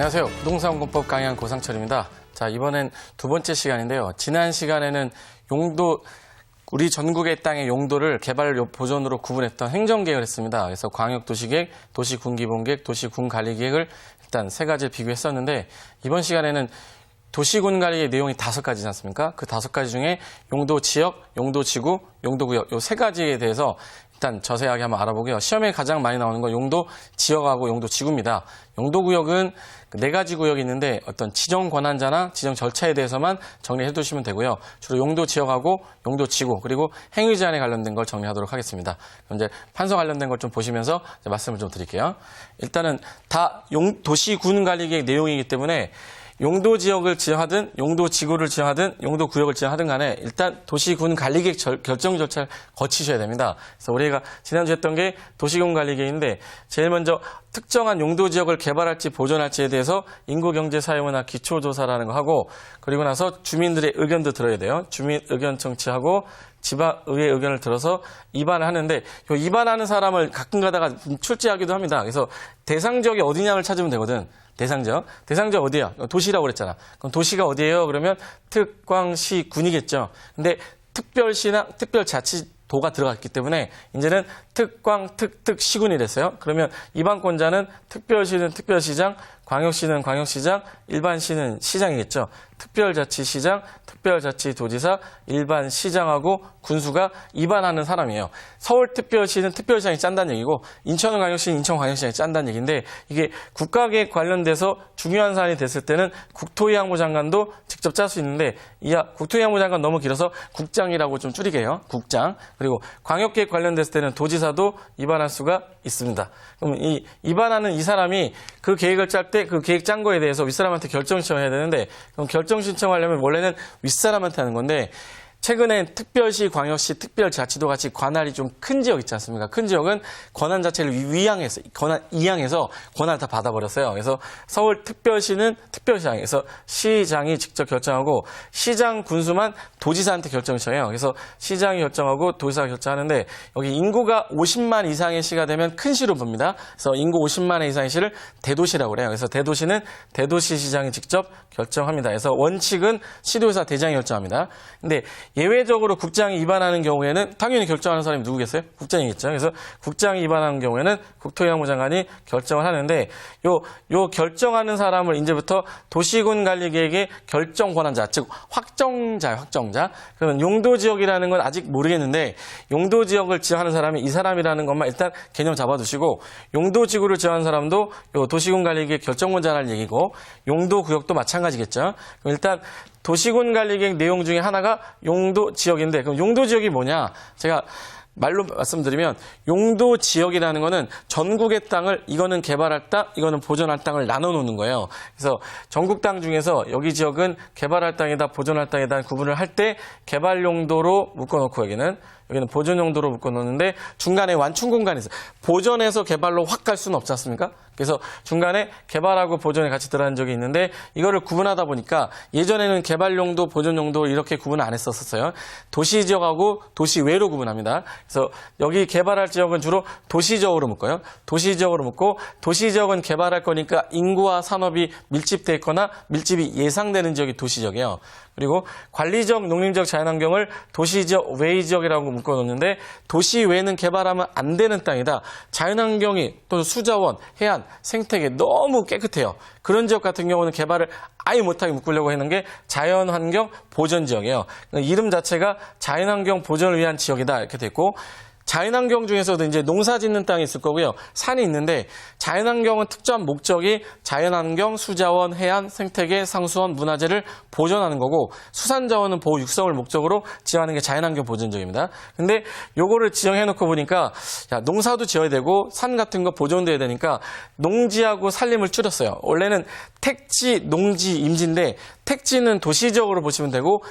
안녕하세요. 부동산공법 강의한 고상철입니다. 자, 이번엔 두 번째 시간인데요. 지난 시간에는 우리 전국의 땅의 용도를 개발 보존으로 구분했던 행정계획을 했습니다. 그래서 광역도시계획, 도시군기본계획, 도시군관리계획을 일단 세 가지를 비교했었는데, 이번 시간에는 도시군관리의 내용이 5가지지 않습니까? 그 5가지 중에 용도지역, 용도지구, 용도구역 이 세 가지에 대해서 일단 자세하게 한번 알아보고요. 시험에 가장 많이 나오는 건 용도지역하고 용도지구입니다. 용도구역은 4가지 구역이 있는데 어떤 지정 권한자나 지정 절차에 대해서만 정리해 두시면 되고요. 주로 용도지역하고 용도지구 그리고 행위 제한에 관련된 걸 정리하도록 하겠습니다. 그럼 이제 판서 관련된 걸 좀 보시면서 말씀을 좀 드릴게요. 일단은 다 도시군관리계획 내용이기 때문에 용도지역을 지정하든 용도지구를 지정하든 용도구역을 지정하든 간에 일단 도시군관리계획 결정 절차를 거치셔야 됩니다. 그래서 우리가 지난주에 했던 게 도시군관리계획인데 제일 먼저 특정한 용도지역을 개발할지 보존할지에 대해서 인구경제사회문화 기초조사라는 거 하고, 그리고 나서 주민들의 의견도 들어야 돼요. 주민 의견 청취하고 지방의회 의견을 들어서 입안을 하는데, 이 입안하는 사람을 가끔 가다가 출제하기도 합니다. 그래서 대상지역이 어디냐를 찾으면 되거든. 대상지역 어디야? 도시라고 그랬잖아. 그럼 도시가 어디예요? 그러면 특광시 군이겠죠. 근데 특별시나 특별자치도가 들어갔기 때문에 이제는 특시군이 됐어요. 그러면 입안권자는 특별시는 특별시장, 광역시는 광역시장, 일반시는 시장이겠죠. 특별자치시장, 특별자치도지사, 일반시장하고 군수가 입안하는 사람이에요. 서울특별시는 특별시장이 짠다는 얘기고 인천광역시는 인천광역시장이 짠다는 얘기인데, 이게 국가계획 관련돼서 중요한 사안이 됐을 때는 국토위안부 장관도 직접 짤 수 있는데, 국토위안부 장관 너무 길어서 국장이라고 좀 줄이게 해요. 국장. 그리고 광역계획 관련됐을 때는 도지사도 입안할 수가 있습니다. 그럼 이 입안하는 이 사람이 그 계획을 짤 때 그 계획 짠 거에 대해서 윗사람한테 결정 신청해야 되는데, 그럼 결정 신청하려면 원래는 윗사람한테 하는 건데, 최근에 특별시, 광역시, 특별자치도 같이 관할이 좀 큰 지역 있지 않습니까? 큰 지역은 권한 자체를 이양해서 권한을 다 받아버렸어요. 그래서 서울 특별시는 특별시장에서 시장이 직접 결정하고, 시장 군수만 도지사한테 결정 신청해요. 그래서 시장이 결정하고 도지사가 결정하는데, 여기 인구가 50만 이상의 시가 되면 큰 시로 봅니다. 그래서 인구 50만 이상의 시를 대도시라고 그래요. 그래서 대도시는 대도시시장이 직접 결정합니다. 그래서 원칙은 시도지사 대장이 결정합니다. 근데 예외적으로 국장이 입안하는 경우에는 당연히 결정하는 사람이 누구겠어요? 국장이겠죠. 그래서 국장이 입안하는 경우에는 국토위안부 장관이 결정을 하는데, 요 결정하는 사람을 이제부터 도시군관리계획의 결정 권한자, 즉 확정자. 그러면 용도지역이라는 건 아직 모르겠는데, 용도지역을 지정하는 사람이 이 사람이라는 것만 일단 개념 잡아두시고, 용도지구를 지정하는 사람도 요 도시군관리계획 결정권자라는 얘기고, 용도구역도 마찬가지겠죠. 그럼 일단 도시군관리계획 내용 중에 하나가 용도지역인데, 그럼 용도지역이 뭐냐? 제가 말로 말씀드리면, 용도지역이라는 거는 전국의 땅을, 이거는 개발할 땅, 이거는 보존할 땅을 나눠 놓는 거예요. 그래서 전국 땅 중에서 여기 지역은 개발할 땅이다, 보존할 땅이다 구분을 할 때 개발 용도로 묶어놓고, 여기는 보존 용도로 묶어놓는데, 중간에 완충 공간이 있어요. 보존해서 개발로 확 갈 수는 없지 않습니까? 그래서 중간에 개발하고 보존이 같이 들어간 적이 있는데, 이거를 구분하다 보니까 예전에는 개발 용도, 보존 용도 이렇게 구분을 안 했었어요. 도시 지역하고 도시 외로 구분합니다. 그래서 여기 개발할 지역은 주로 도시지역으로 묶어요. 도시지역으로 묶고, 도시지역은 개발할 거니까 인구와 산업이 밀집돼 있거나 밀집이 예상되는 지역이 도시지역이에요. 그리고 관리지역, 농림지역, 자연환경을 도시지역, 외지역이라고 묶어놓는데, 도시 외는 개발하면 안 되는 땅이다. 자연환경이 또는 수자원, 해안, 생태계 너무 깨끗해요. 그런 지역 같은 경우는 개발을 아예 못하게 묶으려고 하는 게 자연환경 보전지역이에요. 이름 자체가 자연환경 보전을 위한 지역이다 이렇게 됐고, 자연환경 중에서도 이제 농사 짓는 땅이 있을 거고요. 산이 있는데, 자연환경은 특정한 목적이 자연환경, 수자원, 해안, 생태계, 상수원, 문화재를 보존하는 거고, 수산자원은 보호 육성을 목적으로 지정하는 게 자연환경 보존지역입니다. 근데 요거를 지정해 놓고 보니까, 농사도 지어야 되고 산 같은 거 보존돼야 되니까 농지하고 산림을 줄였어요. 원래는 택지, 농지, 임지인데, 택지는 도시지역으로 보시면 되고,